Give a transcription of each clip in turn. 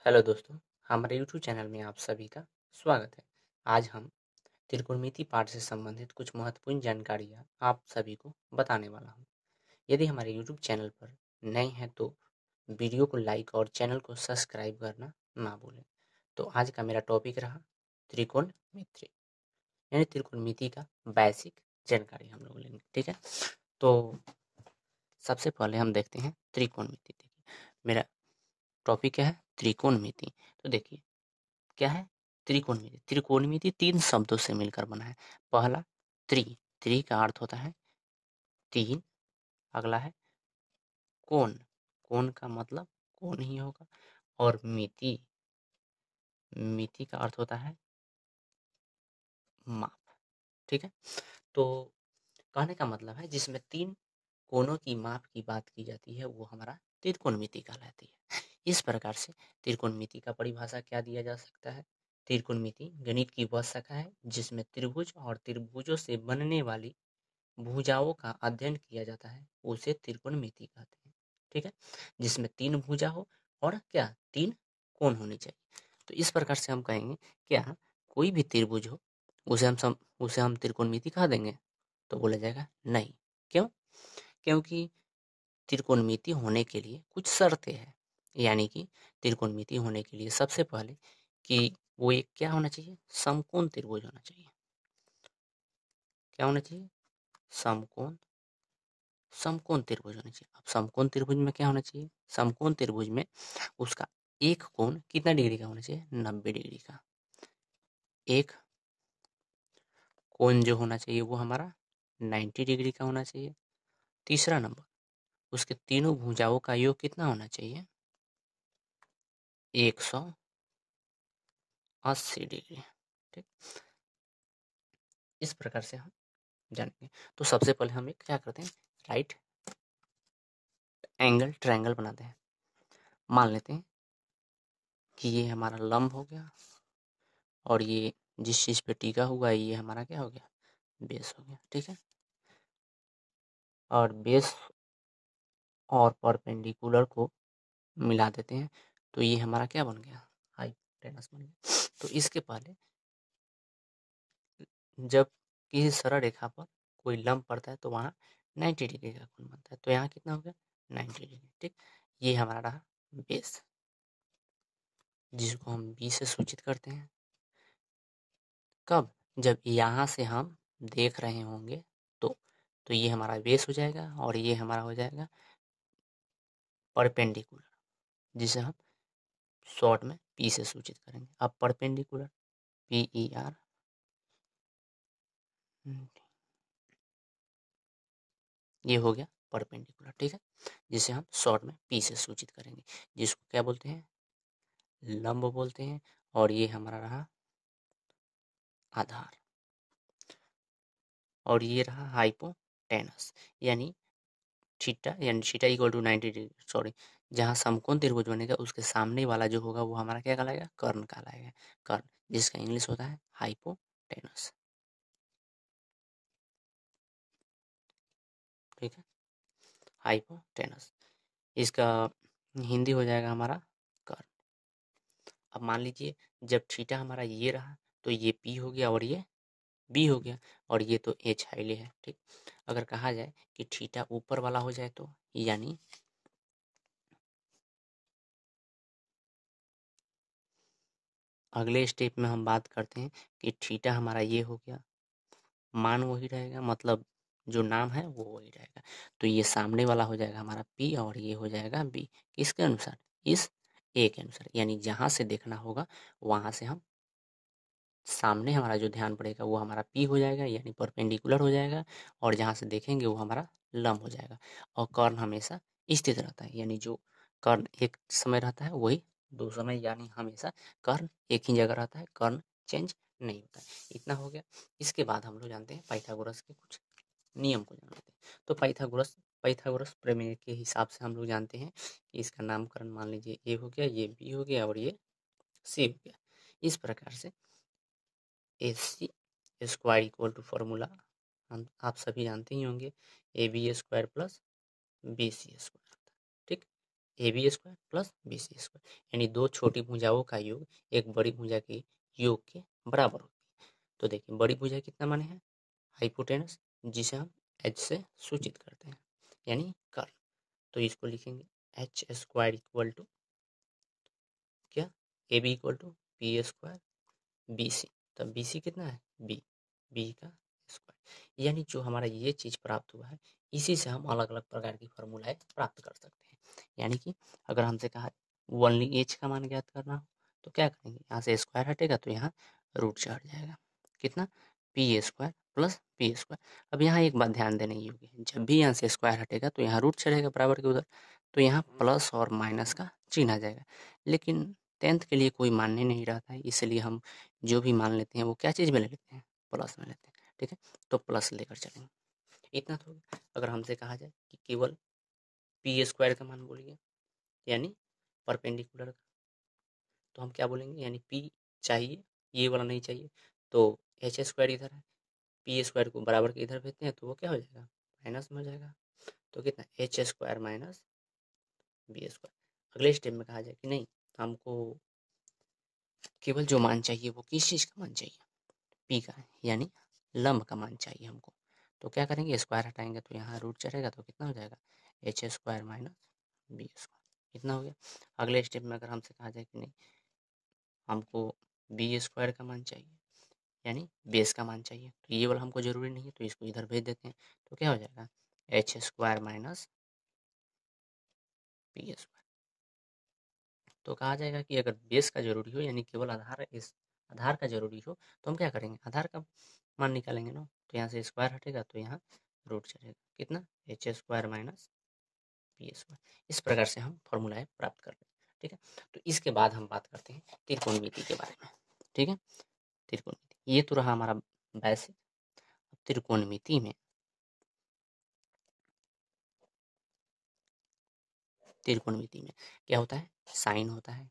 Hello दोस्तों, हमारे YouTube channel में आप सभी का स्वागत है। आज हम त्रिकोणमिति पाठ से संबंधित कुछ महत्वपूर्ण जानकारियाँ आप सभी को बताने वाला हूँ। यदि हमारे यूट्यूब चैनल पर नए हैं तो वीडियो को लाइक और चैनल को सब्सक्राइब करना ना भूलें। तो आज का मेरा टॉपिक रहा त्रिकोणमिति, यानी त्रिकोणमिति का बेसिक जानकारी हम लोग लेंगे। ठीक है, तो सबसे पहले हम देखते हैं त्रिकोणमिति। देखिए, मेरा टॉपिक क्या है? त्रिकोणमिति। तो देखिए, क्या है? त्रिकोणमिति। त्रिकोणमिति 3 शब्दों से मिलकर बना है। पहला त्रि का अर्थ होता है 3। अगला है कोण, कोण का मतलब कोण ही होगा। और मिति, मिति का अर्थ होता है माप। ठीक है, तो कहने का मतलब है जिसमें 3 कोणों की माप की बात की जाती है वो हमारा त्रिकोणमिति कहलाती है। इस प्रकार से त्रिकोणमिति का परिभाषा क्या दिया जा सकता है? त्रिकोणमिति गणित की वह शाखा है जिसमें त्रिभुज और त्रिभुजों से बनने वाली भुजाओं का अध्ययन किया जाता है, उसे त्रिकोणमिति कहते हैं। ठीक है, जिसमें 3 भुजा हो और क्या 3 कोण होने चाहिए। तो इस प्रकार से हम कहेंगे क्या कोई भी त्रिभुज हो उसे हम त्रिकोणमिति कह देंगे? तो बोला जाएगा नहीं। क्यों? क्योंकि त्रिकोणमिति होने के लिए कुछ शर्तें हैं। यानी कि त्रिकोणमिति होने के लिए सबसे पहले कि वो एक क्या होना चाहिए? समकोण त्रिभुज होना चाहिए। क्या होना चाहिए? समकोण, समकोण त्रिभुज होना चाहिए। अब समकोण त्रिभुज में क्या होना चाहिए? समकोण त्रिभुज में उसका एक कोण कितना डिग्री का होना चाहिए? 90 डिग्री का। एक कोण जो होना चाहिए वो हमारा 90 डिग्री का होना चाहिए। तीसरा नंबर, उसके तीनों भुजाओं का योग कितना होना चाहिए? 180 डिग्री। ठीक, इस प्रकार से हम जानेंगे। तो सबसे पहले हम एक क्या करते हैं? राइट एंगल ट्रायंगल बनाते हैं। मान लेते हैं कि ये हमारा लंब हो गया और ये जिस चीज पे टिका हुआ है ये हमारा क्या हो गया? बेस हो गया। ठीक है, और बेस और परपेंडिकुलर को मिला देते हैं तो ये हमारा क्या बन गया? हाइपोटेनस बन गया। तो इसके पहले जब किसी सरल रेखा पर कोई लंब पड़ता है तो वहाँ 90 डिग्री का कोण बनता है। तो यहाँ कितना हो गया? 90 डिग्री। ठीक, ये हमारा रहा बेस, जिसको हम बी से सूचित करते हैं। कब? जब यहाँ से हम देख रहे होंगे तो ये हमारा बेस हो जाएगा और ये हमारा हो जाएगा परपेंडिकुलर, जिसे हम शॉर्ट में पी से सूचित करेंगे। अब परपेंडिकुलर PER, ये हो गया परपेंडिकुलर। ठीक है, जिसे हम शॉर्ट में पी से सूचित करेंगे, जिसको क्या बोलते हैं? लंब बोलते हैं। और ये हमारा रहा आधार और ये रहा हाइपोटेनस, यानी theta equal to 90 degree. Sorry, जहाँ समकोण त्रिभुज बनेगा उसके सामने वाला जो होगा वो हमारा क्या कहलाएगा? कर्ण कहलाएगा। कर्ण, जिसका इंग्लिश होता है हाइपोटेनस। ठीक है, हाइपोटेनस, इसका हिंदी हो जाएगा हमारा कर्ण। अब मान लीजिए जब थीटा हमारा ये रहा तो ये पी हो गया और ये बी हो गया और ये तो एच हाईली है। ठीक, अगर कहा जाए कि थीटा ऊपर वाला हो जाए तो, यानी अगले स्टेप में हम बात करते हैं कि थीटा हमारा ये हो गया, मान वही रहेगा, मतलब जो नाम है वो वही रहेगा। तो ये सामने वाला हो जाएगा हमारा पी और ये हो जाएगा बी। किसके अनुसार? इस ए के अनुसार, यानी जहाँ से देखना होगा वहाँ से हम सामने हमारा जो ध्यान पड़ेगा वो हमारा पी हो जाएगा, यानी परपेंडिकुलर हो जाएगा। और जहाँ से देखेंगे वो हमारा लंब हो जाएगा। और कर्ण हमेशा स्थित रहता है, यानी जो कर्ण एक समय रहता है वही दो समय, यानी हमेशा कर्ण एक ही जगह रहता है, कर्ण चेंज नहीं होता है। इतना हो गया। इसके बाद हम लोग जानते हैं पाइथागोरस के कुछ नियम को जान लेते हैं। तो पाइथागोरस पाइथागोरस प्रमेय के हिसाब से हम लोग जानते हैं कि इसका नामकरण मान लीजिए ए हो गया, ये बी हो गया और ये सी हो गया। इस प्रकार से AC square equal to formula हम आप सभी जानते ही होंगे, AB square plus BC square होता है। ठीक, A B square plus B C square, यानी दो छोटी भुजाओं का योग एक बड़ी भुजा के योग के बराबर होती है। तो देखिए बड़ी भुजा कितना माने हैं, हाइपोटेनस, जिसे हम एच से सूचित करते हैं, यानी कर्ल। तो इसको लिखेंगे एच स्क्वायर इक्वल टू क्या, A B equal to B square B C. तब बी सी कितना है, बी, बी का स्क्वायर, यानी जो हमारा ये चीज़ प्राप्त हुआ है इसी से हम अलग अलग प्रकार की फॉर्मूलाएं प्राप्त कर सकते हैं। यानी कि अगर हमसे कहा ओनली एच का मान ज्ञात करना हो तो क्या करेंगे, यहाँ से स्क्वायर हटेगा तो यहाँ रूट से हट जाएगा, कितना, P square plus P square. अब यहाँ एक बात ध्यान देने योग्य है, जब भी यहाँ से स्क्वायर हटेगा तो यहाँ रूट चढ़ेगा बराबर के उधर, तो यहाँ प्लस और माइनस का चिन्ह आ जाएगा। लेकिन 10th के लिए कोई मान्य नहीं रहता है, इसलिए हम जो भी मान लेते हैं वो क्या चीज़ में ले लेते हैं, प्लस में लेते हैं, ठीक है। तो प्लस लेकर चलेंगे, इतना तो होगा। अगर हमसे कहा जाए कि केवल पी स्क्वायर का मान बोलिए, यानी परपेंडिकुलर का, तो हम क्या बोलेंगे, यानी पी चाहिए, ये वाला नहीं चाहिए, तो एच स्क्वायर इधर है, पी स्क्वायर को बराबर के इधर भेजते हैं तो वो क्या हो जाएगा, माइनस में हो जाएगा। तो कितना, H square minus B square. अगले स्टेप में कहा जाए कि नहीं, हमको केवल जो मान चाहिए वो किस चीज़ का मान चाहिए, पी का, यानी लंब का मान चाहिए हमको। तो क्या करेंगे, स्क्वायर हटाएंगे तो यहाँ रूट चढ़ेगा तो कितना हो जाएगा, H square minus B square, इतना हो गया। अगले स्टेप में अगर हमसे कहा जाए कि नहीं, हमको बी स्क्वायर का मान चाहिए, यानी बेस का मान चाहिए, तो ये वाला हमको जरूरी नहीं है तो इसको इधर भेज देते हैं। तो क्या हो जाएगा, H square minus P square. तो कहा जाएगा कि अगर बेस का जरूरी हो, यानी केवल आधार, इस आधार का जरूरी हो, तो हम क्या करेंगे, आधार का मान निकालेंगे ना। तो यहाँ से स्क्वायर हटेगा तो यहाँ रूट चलेगा, कितना, H square minus P square. इस प्रकार से हम फॉर्मूलाएं प्राप्त कर लें, ठीक है। तो इसके बाद हम बात करते हैं त्रिकोणमिति के बारे में, ठीक है। त्रिकोणमिति ये तो रहा हमारा बेसिक। त्रिकोणमिति में त्रिकोणमिति में क्या होता है, साइन होता है,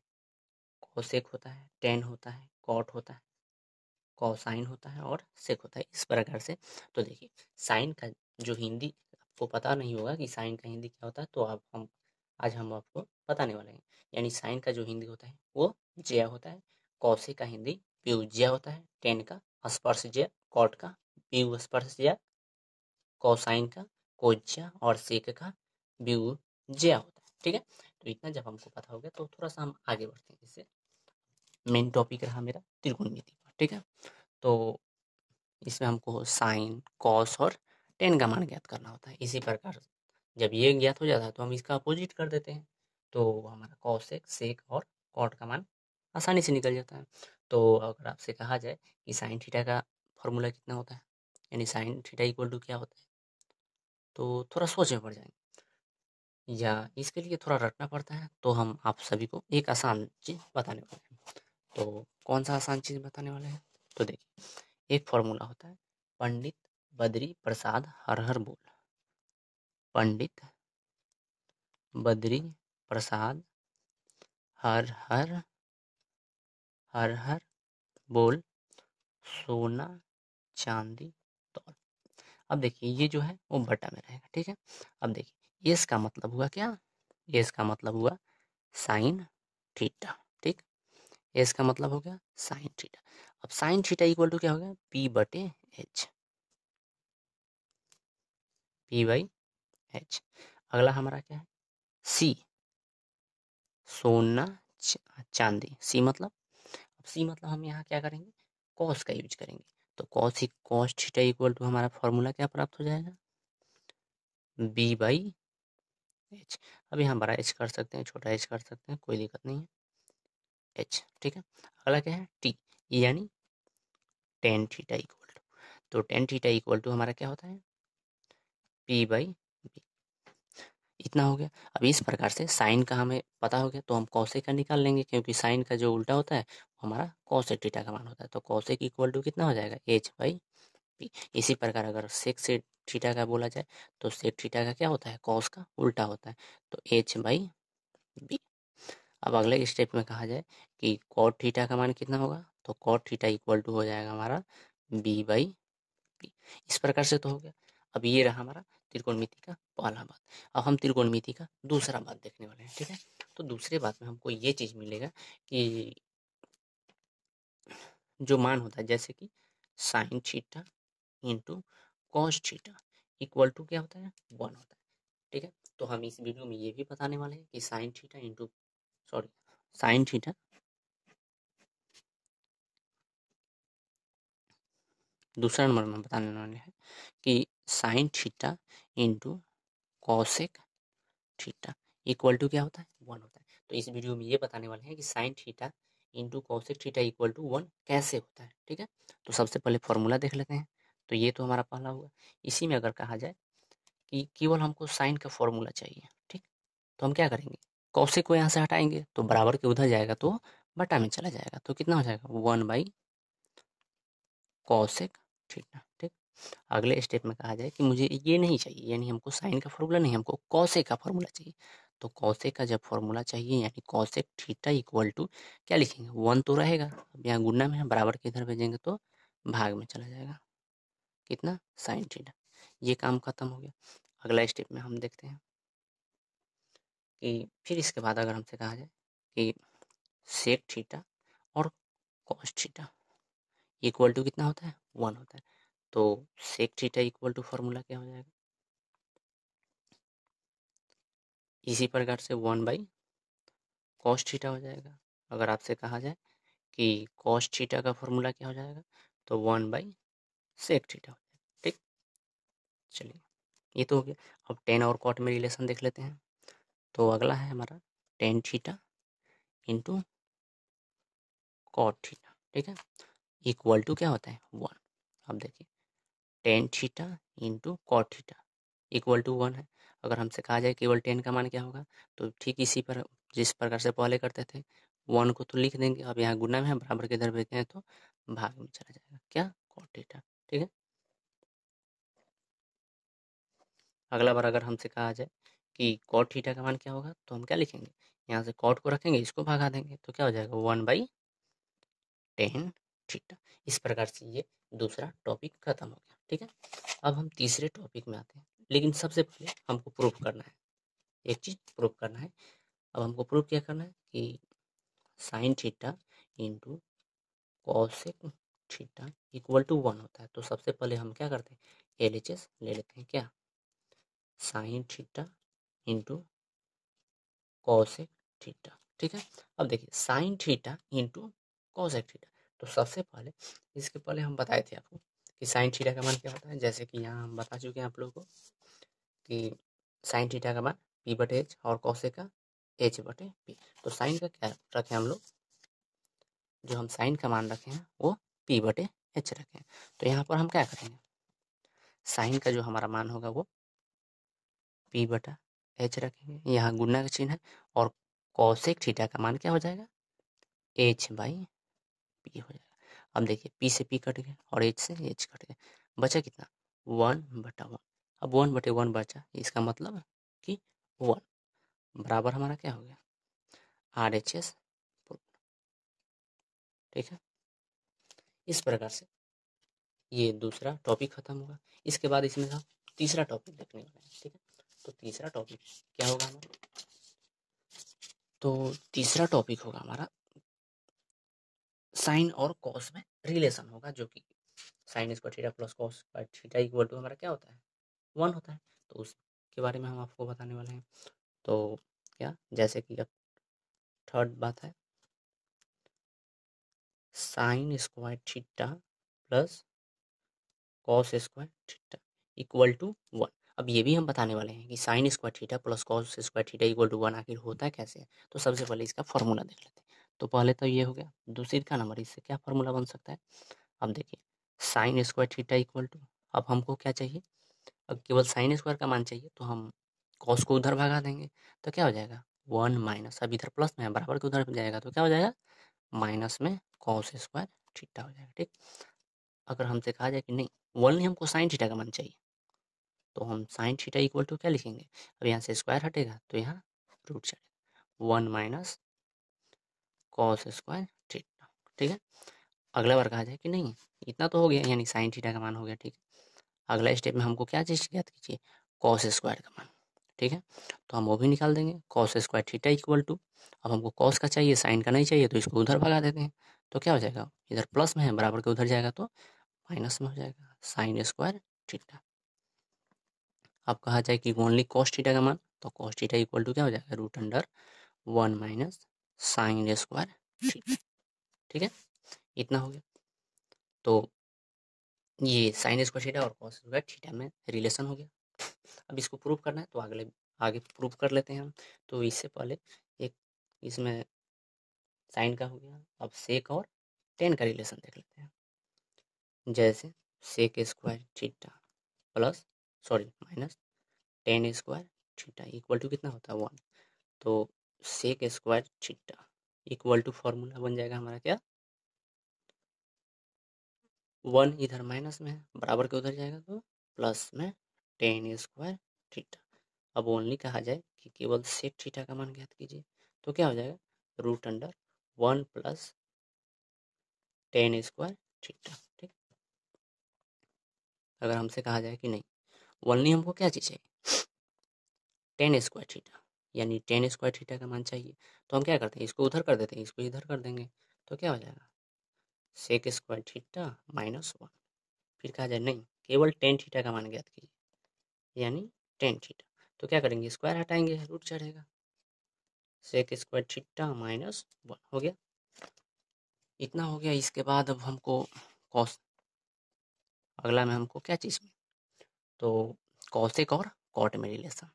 कोसेक होता है, टेन होता है, कॉट होता है, कोसाइन होता है और सेक होता है, इस प्रकार से। तो देखिए साइन का जो हिंदी, आपको पता नहीं होगा कि साइन का हिंदी क्या होता है, तो अब हम आज हम आपको बताने वाले हैं। यानी साइन का जो हिंदी होता है वो ज्या होता है, कौशिक का हिंदी व्युज्या होता है, टेन का स्पर्शज्या, कॉट का व्युस्पर्शज्या, कोसाइन का कोज्या और सेक का व्युज्या होता है, ठीक है। तो इतना जब हमको पता हो गया तो थोड़ा सा हम आगे बढ़ते हैं। इससे मेन टॉपिक रहा मेरा त्रिकोणमिति का, ठीक है। तो इसमें हमको साइन, कॉस और टेन का मान ज्ञात करना होता है। इसी प्रकार जब ये ज्ञात हो जाता है तो हम इसका अपोजिट कर देते हैं, तो हमारा कॉसेक, सेक और कॉट का मान आसानी से निकल जाता है। तो अगर आपसे कहा जाए कि साइन थीटा का फॉर्मूला कितना होता है, यानी साइन थीटा इक्वल टू क्या होता है, तो थोड़ा सोच में पड़ जाएंगे, या इसके लिए थोड़ा रटना पड़ता है। तो हम आप सभी को एक आसान चीज़ बताने वाले हैं। तो कौन सा आसान चीज़ बताने वाले हैं, तो देखिए एक फॉर्मूला होता है, पंडित बद्री प्रसाद हर हर बोल। पंडित बद्री प्रसाद हर हर हर हर बोल, सोना चांदी तौल। अब देखिए ये जो है वो बटा में रहेगा, ठीक है। अब देखिए इसका मतलब हुआ क्या, इसका मतलब हुआ साइन थीटा, ठीक। इसका मतलब हो गया साइन थीटा। अब साइन थीटा इक्वल टू क्या हो गया, पी बटे एच, पी बाई एच। अगला हमारा क्या है, सी, सोना चांदी, सी मतलब, अब सी मतलब हम यहाँ क्या करेंगे, कॉस का यूज करेंगे। तो कॉस थीटा इक्वल टू हमारा फॉर्मूला क्या प्राप्त हो जाएगा, बी बाई एच। अब यहाँ बड़ा एच कर सकते हैं, छोटा एच कर सकते हैं, कोई दिक्कत नहीं है, एच, ठीक है। अगला क्या है, टी, यानी टेन थीटा इक्वल टू, तो टेन थीटा इक्वल टू हमारा क्या होता है, पी बाई बी। इतना हो गया। अब इस प्रकार से साइन का हमें पता हो गया तो हम कौशिक का निकाल लेंगे, क्योंकि साइन का जो उल्टा होता है वो हमारा कौशिक थीटा का मान होता है। तो कौशिक इक्वल टू कितना हो जाएगा, एच बाई पी। इसी प्रकार अगर सेक से थीटा का बोला जाए तो सेक थीटा का क्या होता है, कॉस का उल्टा होता है, तो एच बाई बी। अब अगले स्टेप में कहा जाए कि कॉट थीटा का मान कितना होगा, तो कॉट थीटा इक्वल टू हो जाएगा हमारा बी बाई पी। इस प्रकार से तो हो गया। अब ये रहा हमारा त्रिकोणमिति का पहला बात। अब हम त्रिकोणमिति का दूसरा बात देखने वाले हैं, ठीक है। तो दूसरे बात में हमको ये चीज़ मिलेगा कि जो मान होता है जैसे कि sine theta into cos theta equal to क्या होता है, 1 होता है, ठीक है। तो हम इस वीडियो में ये भी बताने वाले हैं कि sine theta into sine theta दूसरा नंबर में बताने वाले हैं कि sine theta into cosec theta equal to क्या होता है, 1 होता है। तो इस वीडियो में ये बताने वाले हैं कि sine theta into cosec theta equal to 1 कैसे होता है, ठीक है। तो सबसे पहले फॉर्मूला देख लेते हैं। तो ये तो हमारा पहला हुआ। इसी में अगर कहा जाए कि केवल हमको साइन का फॉर्मूला चाहिए, ठीक, तो हम क्या करेंगे, कॉसेक को यहाँ से हटाएंगे तो बराबर के उधर जाएगा तो बटा में चला जाएगा, तो कितना हो जाएगा 1 बाई कॉसेक थीटा, ठीक। अगले स्टेप में कहा जाए कि मुझे ये नहीं चाहिए, यानी हमको साइन का फॉर्मूला नहीं, हमको कॉसेक का फॉर्मूला चाहिए। तो कॉसेक का जब फॉर्मूला चाहिए यानी कॉसेक थीटा इक्वल टू क्या लिखेंगे, 1 तो रहेगा, अब यहाँ गुणा में है, बराबर के इधर भेजेंगे तो भाग में चला जाएगा, कितना साइन थीटा। ये काम खत्म हो गया। अगला स्टेप में हम देखते हैं कि फिर इसके बाद अगर हमसे कहा जाए कि सेक थीटा और कॉस थीटा इक्वल टू कितना होता है, 1 होता है। तो sec theta equal to formula क्या हो जाएगा, इसी प्रकार से 1 बाई कॉस थीटा हो जाएगा। अगर आपसे कहा जाए कि कॉस थीटा का फॉर्मूला क्या हो जाएगा, तो 1 बाई सेक थीटा हो जाएगा, ठीक। चलिए ये तो हो गया। अब टेन और कॉट में रिलेशन देख लेते हैं। तो अगला है हमारा tan theta into cot theta, ठीक है, इक्वल टू क्या होता है, 1। अब देखिए tan theta into cot theta equal to 1 है। अगर हमसे कहा जाए केवल टेन का मान क्या होगा, तो ठीक इसी पर जिस प्रकार से पहले करते थे, 1 को तो लिख देंगे, अब यहाँ गुना में है, बराबर के इधर भेजते हैं तो भाग में चला जाएगा, क्या कॉट थीटा, ठीक है। अगला बार अगर हमसे कहा जाए कि कॉट थीटा का मान क्या होगा, तो हम क्या लिखेंगे, यहाँ से कॉट को रखेंगे, इसको भगा देंगे, तो क्या हो जाएगा 1 बाई टेन थीटा। इस प्रकार से ये दूसरा टॉपिक खत्म हो गया, ठीक है। अब हम तीसरे टॉपिक में आते हैं, लेकिन सबसे पहले हमको प्रूफ करना है, एक चीज प्रूफ करना है। अब हमको प्रूफ क्या करना है कि sine theta into cosec theta equal to 1 होता है। तो सबसे पहले हम क्या करते हैं, LHS ले लेते हैं, क्या sign theta into cosec theta, ठीक है। अब देखिए sign theta into cosec theta, तो सबसे पहले इसके पहले हम बताए थे आपको कि साइन थीटा का मान क्या होता है। जैसे कि यहाँ हम बता चुके हैं आप लोगों को कि साइन थीटा का मान P बटे H और कॉसेक का H बटे P। तो साइन का क्या रखे हम लोग, जो हम साइन का मान रखे हैं वो P बटे H रखे हैं। तो यहाँ पर हम क्या करेंगे, साइन का जो हमारा मान होगा वो P बटा H रखेंगे, यहाँ गुना का चिन्ह है, और कॉसेक थीटा का मान क्या हो जाएगा, H बाई P हो जाएगा। अब देखिए P से P कट गया और H से H कट गया, बचा कितना 1/1। अब 1/1 बचा, इसका मतलब कि 1 बराबर हमारा क्या हो गया RHS, ठीक है। इस प्रकार से ये दूसरा टॉपिक खत्म होगा। इसके बाद इसमें हम तीसरा टॉपिक देखने वाले हैं, ठीक है। तो तीसरा टॉपिक क्या होगा हमारा, तो तीसरा टॉपिक होगा हमारा साइन और कॉस में रिलेशन होगा, जो कि sine square theta plus cos square theta equal to हमारा क्या होता है, 1 होता है। तो उसके बारे में हम आपको बताने वाले हैं। तो क्या, जैसे कि अब थर्ड बात है sine square theta plus cos square theta equal to 1। अब ये भी हम बताने वाले हैं कि sine square theta plus cos square theta equal to 1 आखिर होता है कैसे है। तो सबसे पहले इसका फॉर्मूला देख लेते हैं। तो पहले तो ये हो गया, दूसरी का नंबर इससे क्या फॉर्मूला बन सकता है। अब देखिए sine square theta equal to, अब हमको क्या चाहिए, अब केवल साइन स्क्वायर का मान चाहिए, तो हम कॉस को उधर भगा देंगे, तो क्या हो जाएगा 1 माइनस, अब इधर प्लस में है, बराबर के उधर जाएगा तो क्या हो जाएगा माइनस में कॉस स्क्वायर थीटा हो जाएगा, ठीक। अगर हमसे कहा जाए कि नहीं 1 नहीं, हमको साइन थीटा का मान चाहिए, तो हम साइन थीटा इक्वल टू क्या लिखेंगे, अब यहाँ से स्क्वायर हटेगा तो यहाँ रूट चलेगा, 1 माइनस कॉस स्क्वायर थीटा, ठीक है। अगला बार कहा जाए कि नहीं इतना तो हो गया, यानी साइन थीटा का मान हो गया, ठीक है। अगला स्टेप में हमको क्या चीज़ याद कीजिए, कॉस स्क्वायर का मान, ठीक है। तो हम वो भी निकाल देंगे, cos square theta equal to, अब हमको कॉस का चाहिए, साइन का नहीं चाहिए, तो इसको उधर भगा देते हैं। तो क्या हो जाएगा, इधर प्लस में है, बराबर के उधर जाएगा तो माइनस में हो जाएगा, साइन स्क्वायर थीटा। अब कहा जाए कि ओनली कॉस थीटा का मान, तो कॉस थीटा इक्वल टू क्या हो जाएगा, root under 1 minus sine square theta, ठीक है। इतना हो गया। तो ये साइन स्क्वायर थीटा और कॉस स्क्वायर थीटा में रिलेशन हो गया। अब इसको प्रूव करना है तो आगे प्रूव कर लेते हैं हम। तो इससे पहले एक इसमें साइन का हो गया, अब सेक और टेन का रिलेशन देख लेते हैं। जैसे sec square theta plus minus tan square theta equal to कितना होता है 1। तो sec square theta equal to formula बन जाएगा हमारा क्या, 1 इधर माइनस में है, बराबर के उधर जाएगा तो प्लस में टेन स्क्वायर थीटा। अब ओनली कहा जाए कि केवल सेक थीटा का मान ज्ञात कीजिए, तो क्या हो जाएगा, root under 1 plus tan square theta, ठीक। अगर हमसे कहा जाए कि नहीं, ओनली हमको क्या चीज़ चाहिए, टेन स्क्वायर थीटा, यानी टेन स्क्वायर थीटा का मान चाहिए, तो हम क्या करते हैं, इसको उधर कर देते हैं, इसको इधर कर देंगे, तो क्या हो जाएगा, सेक स्क्वायर थीटा माइनस 1। फिर कहा जाए नहीं, केवल टेन थीटा का मान ज्ञात कीजिए, यानी टेन थीटा, तो क्या करेंगे, स्क्वायर हटाएंगे, रूट चढ़ेगा, सेक स्क्वायर थीटा माइनस 1 हो गया। इतना हो गया। इसके बाद अब हमको कॉस, अगला में हमको क्या चीज़ में, तो कॉसेक और कॉट में रिलेशन।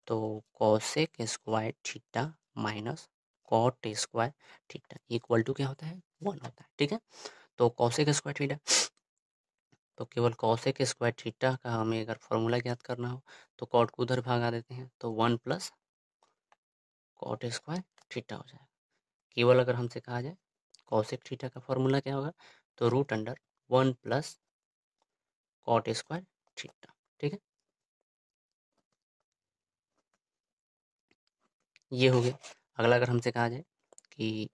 तो cosec square theta minus cot square theta equal to क्या होता है, 1 होता है, ठीक है। तो कॉसेक स्क्वायर थीटा, तो केवल कॉसेक स्क्वायर थीटा का हमें अगर फॉर्मूला ज्ञात करना हो तो कॉट को उधर भागा देते हैं, तो 1 प्लस कॉट स्क्वायर थीटा हो जाएगा। केवल अगर हमसे कहा जाए कॉसेक थीटा का फॉर्मूला क्या होगा, तो root under 1 plus cot square theta, ठीक है। ये हो गया। अगला अगर हमसे कहा जाए कि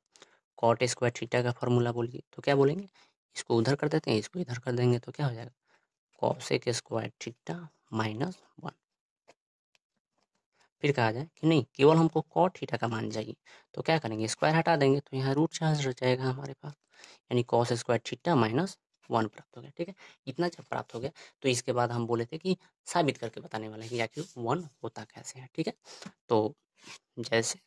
कॉट स्क्वायर थीटा का फॉर्मूला बोलिए, तो क्या बोलेंगे, इसको उधर कर देते हैं, इसको इधर कर देंगे, तो क्या हो जाएगा, कॉसेक स्क्वायर थीटा माइनस 1। फिर कहा जाए कि नहीं, केवल हमको कॉट थीटा का मान चाहिए, तो क्या करेंगे, स्क्वायर हटा देंगे, तो यहाँ रूट चार्ज रह जाएगा हमारे पास, यानी कॉस स्क्वायर थीटा माइनस 1 प्राप्त हो गया, ठीक है। इतना जब प्राप्त हो गया तो इसके बाद हम बोले थे कि साबित करके बताने वाले हैं कि आखिर 1 होता कैसे है, ठीक है। तो जैसे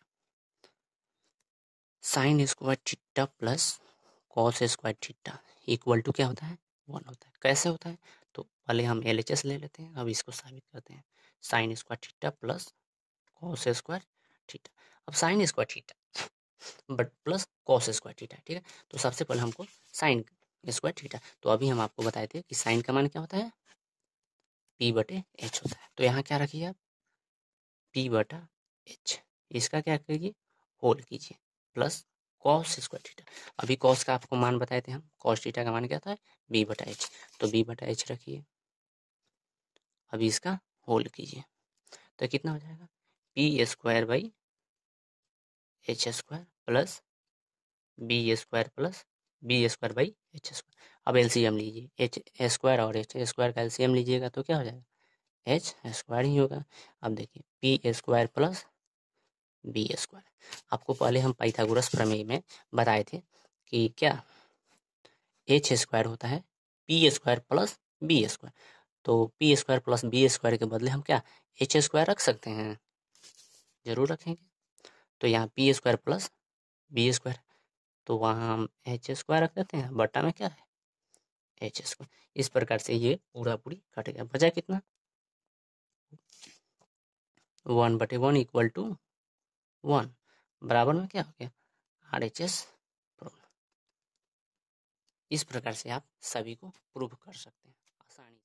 sine square theta plus cos square theta equal to क्या होता है, 1 होता है। कैसे होता है, तो पहले हम LHS ले लेते हैं, अब इसको साबित करते हैं। Sine square theta plus cos square theta, अब sine square theta but plus cos square theta, ठीक है। तो सबसे पहले हमको साइन स्क्वायर थीटा, तो अभी हम आपको बताए थे कि साइन का मान क्या होता है, P/H होता है। तो यहाँ क्या रखिए आप, P/H, इसका क्या कीजिए, होल कीजिए, प्लस कॉस स्क्वायर थीटा। अभी कॉस का आपको मान बताए थे हम, कॉस थीटा का मान क्या था, B/H, तो B/H रखिए, अभी इसका होल कीजिए, तो कितना हो जाएगा, P²/H² प्लस B² अब LCM लीजिए, H स्क्वायर और H स्क्वायर का LCM लीजिएगा तो क्या हो जाएगा, H स्क्वायर ही होगा। अब देखिए P² प्लस B², आपको पहले हम पाइथागोरस प्रमेय में बताए थे कि क्या H² होता है P² प्लस B², तो P² प्लस B² के बदले हम क्या H² रख सकते हैं, जरूर रखेंगे। तो यहाँ P² प्लस B², तो वहाँ हम H² रख देते हैं, बटा में क्या है H²। इस प्रकार से ये पूरा पूरी कट गया, बचा कितना, 1/1 इक्वल टू 1, बराबर में क्या हो गया, RHS प्रॉब्लम। इस प्रकार से आप सभी को प्रूव कर सकते हैं आसानी।